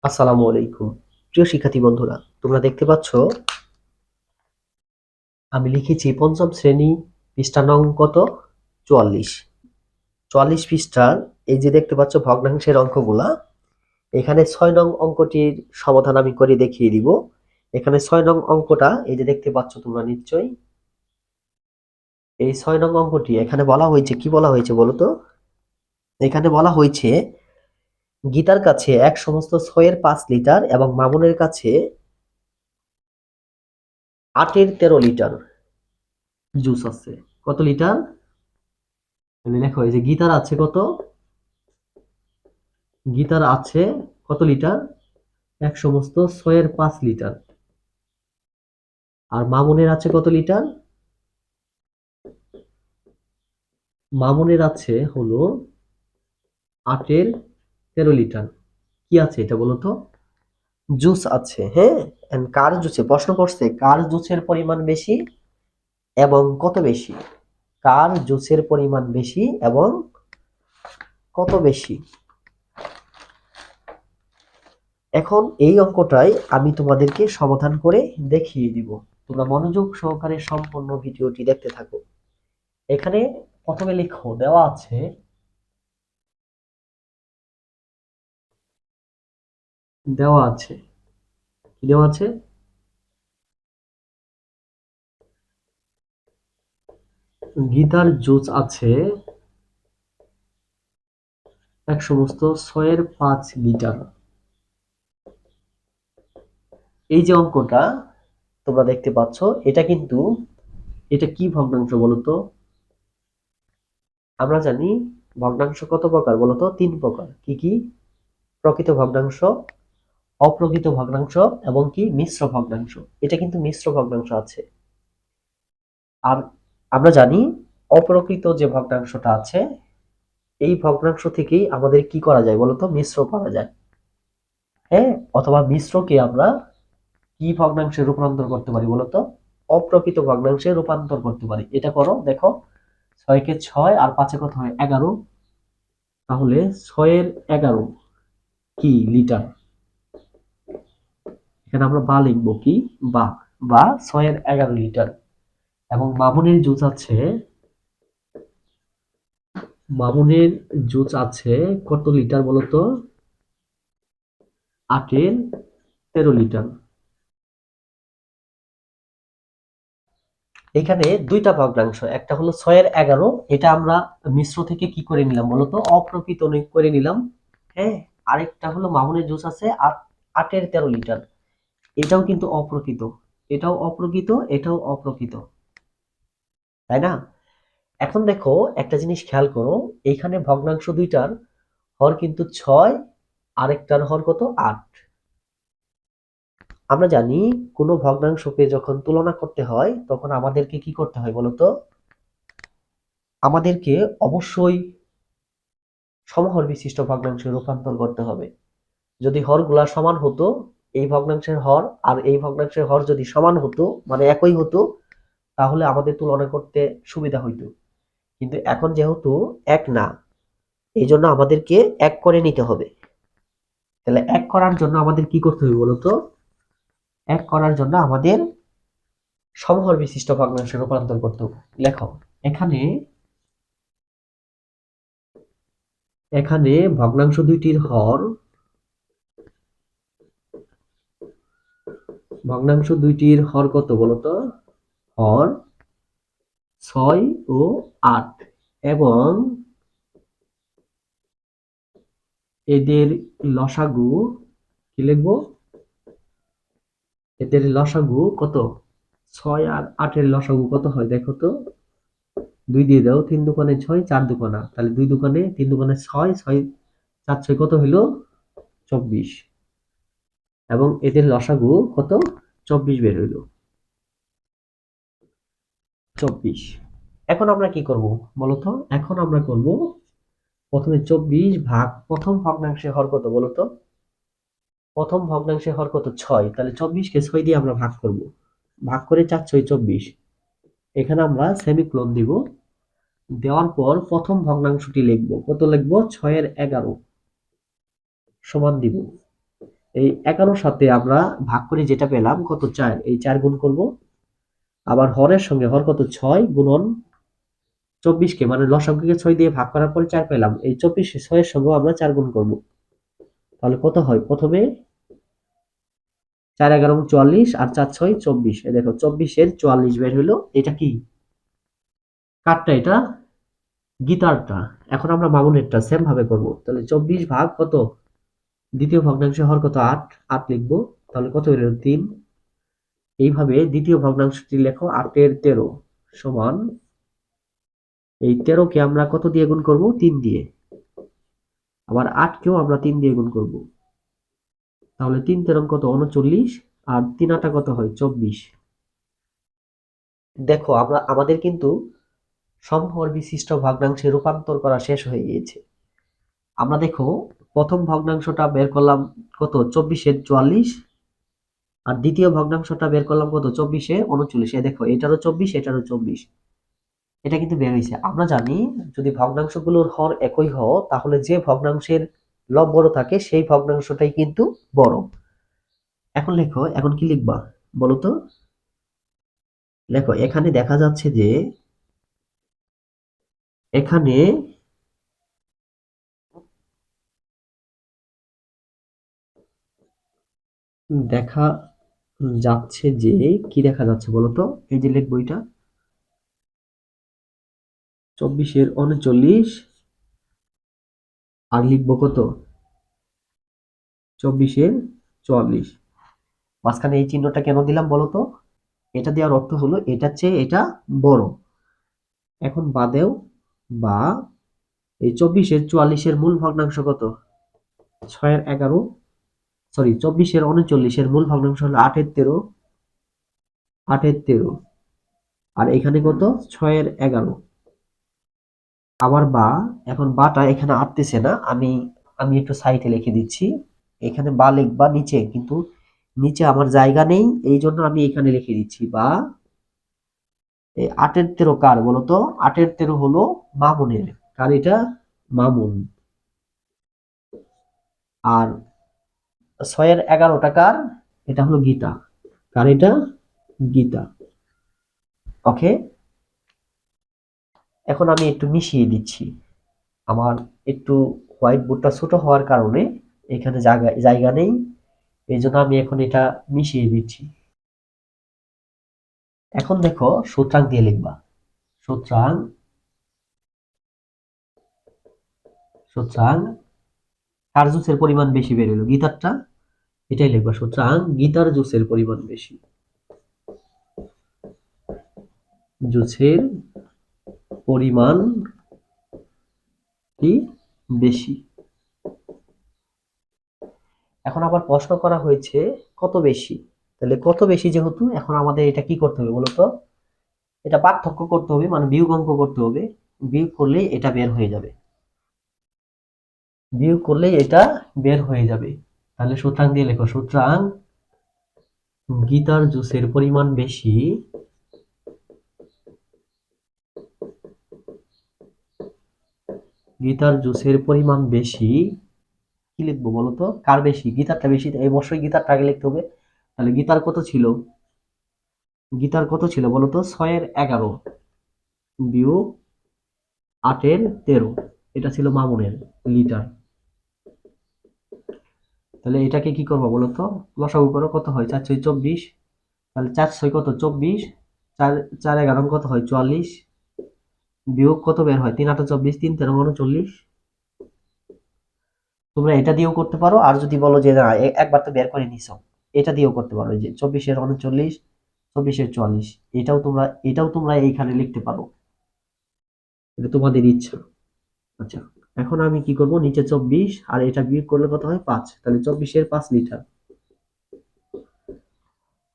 আসসালামু আলাইকুম। প্রিয় শিক্ষার্থী বন্ধুরা, তোমরা দেখতে পাচ্ছ আমি লিখেছি পঞ্চম শ্রেণী পৃষ্ঠা নং কত? ৪৪। ৪৪ পৃষ্ঠার এই যে দেখতে পাচ্ছ ভগ্নাংশের অঙ্কগুলা, এখানে ৬ নং অঙ্কটির সমাধান আমি করে দেখিয়ে দিব। এখানে ৬ নং অঙ্কটা এই যে দেখতে পাচ্ছ তোমরা নিশ্চয়ই। এই ৬ নং অঙ্কটি এখানে বলা হয়েছে, কি বলা হয়েছে বলো তো? এখানে বলা হয়েছে গীতার কাছে এক সমস্ত ৬ এর ৫ লিটার এবং মামুনের কাছে ৮ এর ১৩ লিটার জুস আছে। কত লিটার? লেখো এই যে গীতার আছে কত? গীতার আছে কত লিটার? এক সমস্ত ৬ এর ৫ লিটার। আর মামুনের আছে কত লিটার? মামুনের আছে হলো ৮ এর ১৩ লিটার। কি আছে এটা বলো তো? জুস আছে, হ্যাঁ। কার জুসে প্রশ্ন করছে কার জুসের পরিমাণ বেশি এবং কত বেশি? কার জুসের পরিমাণ বেশি এবং কত বেশি? এখন এই অঙ্কটাই আমি তোমাদেরকে সমাধান করে দেখিয়ে দিব। তোমরা মনোযোগ সহকারে সম্পূর্ণ ভিডিওটি দেখতে থাকো। এখানে প্রথমে লিখো দেওয়া আছে দেওয়া আছে কি দেওয়া আছে? গীতার জুস আছে এক সমস্ত ৬ এর ৫ লিটার। এই যে অঙ্কটা তোমরা দেখতে পাচ্ছ, এটা কিন্তু এটা কি ভগ্নাংশ বলতো? আমরা জানি ভগ্নাংশ কত প্রকার বলতো? ৩ প্রকার। কি কি? প্রকৃত ভগ্নাংশ, অপ্রকৃত ভগ্নাংশ এবং কি মিশ্র ভগ্নাংশ। এটা কিন্তু মিশ্র ভগ্নাংশ আছে। আর আমরা জানি অপ্রকৃত যে ভগ্নাংশটা আছে, এই ভগ্নাংশ থেকেই আমাদের কি করা যায় বলতো? মিশ্র করা যায়, হ্যাঁ। অথবা মিশ্রকে আমরা কি ভগ্নাংশে রূপান্তর করতে পারি বলতো? অপ্রকৃত ভগ্নাংশে রূপান্তর করতে পারি। এটা করো, দেখো ৬ কে ৬ আর ৫ কত হয়? ১১। তাহলে ৬ এর ১১ কি লিটার? এখানে আমরা বা লিখবো, কি বা, বা ৬ এর ১১ লিটার। এবং মামুনের জুস আছে কত লিটার বলতো? ৮ এর ১৩ লিটার। এখানে দুইটা ভগ্নাংশ, একটা হলো ৬ এর ১১, এটা আমরা মিশ্র থেকে কি করে নিলাম বলতো? অপ্রকৃত করে নিলাম, হ্যাঁ। আরেকটা হলো মামুনের জুস আছে ৮ এর ১৩ লিটার, এটাও কিন্তু অপ্রকৃত। এটাও অপ্রকৃত, এটাও অপ্রকৃত, তাই না? এখন দেখো একটা জিনিস খেয়াল করো, এইখানে ভগ্নাংশ দুইটার হর কিন্তু ৬, আরেকটার হর কত? ৮। আমরা জানি কোনো ভগ্নাংশকে যখন তুলনা করতে হয় তখন আমাদেরকে কি করতে হয় বলতো? আমাদেরকে অবশ্যই সমহর বিশিষ্ট ভগ্নাংশে রূপান্তর করতে হবে। যদি হরগুলা সমান হতো, এই ভগ্নাংশের হর আর এই ভগ্নাংশের হর যদি সমান হতো, মানে একই হতো, তাহলে আমাদের তুলনা করতে সুবিধা হইতো। কিন্তু এখন যেহেতু এক না, এই জন্য আমাদেরকে এক করে নিতে হবে। তাহলে এক করার জন্য আমাদের কি করতে হবে বলতো? এক করার জন্য আমাদের সমহর বিশিষ্ট ভগ্নাংশে রূপান্তর করতে হবে। লেখো এখানে এখানে ভগ্নাংশ দুইটির হর, ভগ্নাংশ দুইটির হর কত বলতো? হর ৬ ও ৮ এবং এদের লসাগু কি লিখবো? এদের লসাগু কত? ৬ আর ৮ এর লসাগু কত হয় দেখো তো? ২ দিয়ে দাও, ৩ দোকানে ৬, ৪ দোকানা, তাহলে ২ দোকানে ৩ দোকানে ৬, ৬ ৪ ৬ কত হইলো? ২৪। এবং এদের লসাগু কত? ২৪ বের হইলো। ২৪। এখন আমরা কি করব বলতো? এখন আমরা করব প্রথমে ২৪ ভাগ প্রথম ভগ্নাংশের হর কত বলতো? প্রথম ভগ্নাংশের হর কত? ৬। তাহলে ২৪ কে ৬ দিয়ে আমরা ভাগ করব। ভাগ করে ৪ ৬ ২৪। এখানে আমরা সেমিকোলন দিব। দেওয়ার পর প্রথম ভগ্নাংশটি লিখব। কত লিখব? ৬ এর ১১ সমান দিব এই 11 সাথে আমরা ভাগ করে যেটা পেলাম কত 4, এই 4 গুণ করব। আবার হরের সঙ্গে হর কত 6 গুণন 24 কে মানে লসাগুকে 6 দিয়ে ভাগ করার পরে 4 পেলাম, এই 24 6 এর সঙ্গে আমরা 4 গুণ করব। তাহলে কত হয়, প্রথমে 4 11 44 আর 4 6 24, এই দেখো 24 এর 44 বের হলো। এটা কি কারটা, এটা গীতারটা। এখন আমরা মামুনেরটা সেম ভাবে করব। তাহলে 24 ভাগ কত, দ্বিতীয় ভগ্নাংশে হর কত 8, 8 লিখবো। তাহলে কত হলো 3। এইভাবে দ্বিতীয় ভগ্নাংশটি লেখো 8 এর 13 সমান, এই 13 কে আমরা কত দিয়ে গুণ করব, 3 দিয়ে। আবার 8 কেও আমরা 3 দিয়ে গুণ করব। তাহলে 3 13 কত 39, আর 3 8 কত হয় 24। দেখো আমরা আমাদের কিন্তু সমহর বিশিষ্ট ভগ্নাংশে রূপান্তর করা শেষ হয়ে গিয়েছে। আমরা দেখো প্রথম ভগ্নাংশটা বের করলাম কত 24 এর 44, আর দ্বিতীয় ভগ্নাংশটা বের করলাম কত 24 এর 39। দেখো এটারও 24 এটারও 24, এটা কিন্তু বের হয়েছে। আমরা জানি যদি ভগ্নাংশগুলোর হর একই হয় তাহলে যে ভগ্নাংশের লব বড় থাকে সেই ভগ্নাংশটাই কিন্তু বড়। এখন লেখো, এখন কি লিখবা বলো তো। লেখো এখানে দেখা যাচ্ছে যে এখানে দেখা যাচ্ছে যে কি দেখা যাচ্ছে বলো তো। এই যে লিখবো এটা 24 এর 39, আর লিখবো কত 24 এর 44। মাঝখানে এই চিহ্নটা কেন দিলাম বলো তো। এটা দেওয়ার অর্থ হলো এটার চেয়ে এটা বড়। এখন বাদেও বা এই 24 এর 44 এর মূল ভগ্নাংশ কত 6 এর 11, সরি 24 এর 39 এর মূল ভগ্নাংশ হলো 8 এর 13, 8 এর 13, আর এখানে কত 6 এর 11। আবার বা, এখন বাটা এখানে আসতেছে না, আমি আমি একটু সাইডে লিখে দিচ্ছি। এখানে বা লিখবা নিচে, কিন্তু নিচে আমার জায়গা নেই, এই জন্য আমি এখানে লিখে দিচ্ছি বা। এই 8 এর 13 কার বলতো, 8 এর 13 হলো মামুনের। কার এটা, মামুন। আর 6 এর 11 কার, এটা হলো গীতা। কার এটা, গীতা। ওকে, এখন আমি একটু মিশিয়ে দিচ্ছি। আমার একটু হোয়াইট বোর্ডটা ছোট হওয়ার কারণে এখানে জায়গা জায়গা নেই, এই জন্য আমি এখন এটা মিশিয়ে দিচ্ছি। এখন দেখো সূত্রাঙ্ক দিয়ে লিখবা। সুতরাং সুতরাং কার জুসের পরিমাণ বেশি বের হলো, গীতারটা, এটাই লিখবা। সুতরাং গীতার জুসের পরিমাণ বেশি, জুসের পরিমাণ কি বেশি। এখন আবার প্রশ্ন করা হয়েছে কত বেশি, তাহলে কত বেশি যেহেতু এখন আমাদের এটা কি করতে হবে বলতো, এটা পার্থক্য করতে হবে, মানে বিয়োগ অঙ্ক করতে হবে। বিয়োগ করলেই এটা বের হয়ে যাবে, বিয়োগ করলেই এটা বের হয়ে যাবে। তাহলে সুতরাং দিয়ে লেখো, সুতরাং গীতার জুসের পরিমাণ বেশি, গীতার জুসের পরিমাণ বেশি। কি লিখবো বলতো, কার বেশি, গীতারটা বেশি, এই অবশ্যই গীতারটা আগে লিখতে হবে। তাহলে গীতার কত ছিল, গীতার কত ছিল বলতো 6 এর 11 বিয়োগ 8 এর 13, এটা ছিল মামুনের লিটার। তাহলে এটাকে কি করবো বলতো, লসাগু করো, কত হয় 4 6 24, তাহলে 4 6 কত 24, 4 4 11 কত হয় 44, বিয়োগ কত বের হয় 3 8 24, 3 13 39। তোমরা এটা দিয়েও করতে পারো, আর যদি বলো যে না একবার তো বের করে নিছো, এটা দিয়েও করতে পারো। এই যে 24 এর 39, 24 এর 44, এটাও তোমরা এইখানে লিখতে পারো, এটা তোমাদের ইচ্ছা। আচ্ছা, এখন আমি কি করব, নিচে 24 আর এটা বিয়োগ করলে কত হয় 5, তাহলে 24 এর 5 লিটার।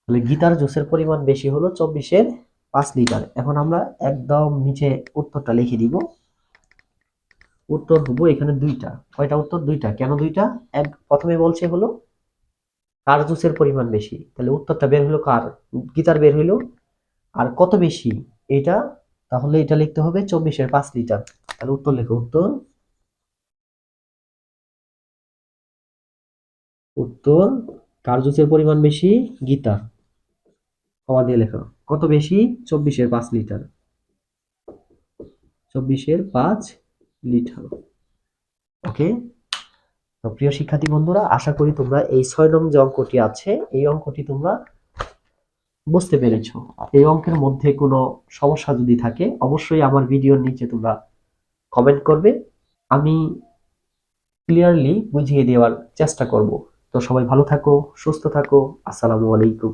তাহলে গীতার জুসের পরিমাণ বেশি হলো 24 এর 5 লিটার। এখন আমরা একদম নিচে উত্তরটা লিখে দিব। উত্তর হবো এখানে দুইটা, কয়টা উত্তর, দুইটা। কেন দুইটা, এক প্রথমে বলছে হলো কার জুসের পরিমাণ বেশি, তাহলে উত্তরটা বের হলো কার, গীতার বের হইলো। আর কত বেশি এটা, তাহলে এটা লিখতে হবে 24 এর 5 লিটার। তাহলে উত্তর লেখো, উত্তর উত্তর, কার জুসের পরিমাণ বেশি? গীতা। কমা দিয়ে লেখো। কত বেশি? 24-এর 5 লিটার। 24-এর 5 লিটার। ওকে। তো প্রিয় শিক্ষার্থী বন্ধুরা, আশা করি তোমরা এই 6 নং যে অঙ্কটি আছে এই অঙ্কটি তোমরা বুঝতে পেরেছো। এই অঙ্কের মধ্যে কোনো সমস্যা যদি থাকে অবশ্যই আমার ভিডিওর নিচে তোমরা কমেন্ট করবে, আমি ক্লিয়ারলি বুঝিয়ে দেওয়ার চেষ্টা করব। তো সবাই ভালো থাকো, সুস্থ থাকো। আসসালামু আলাইকুম।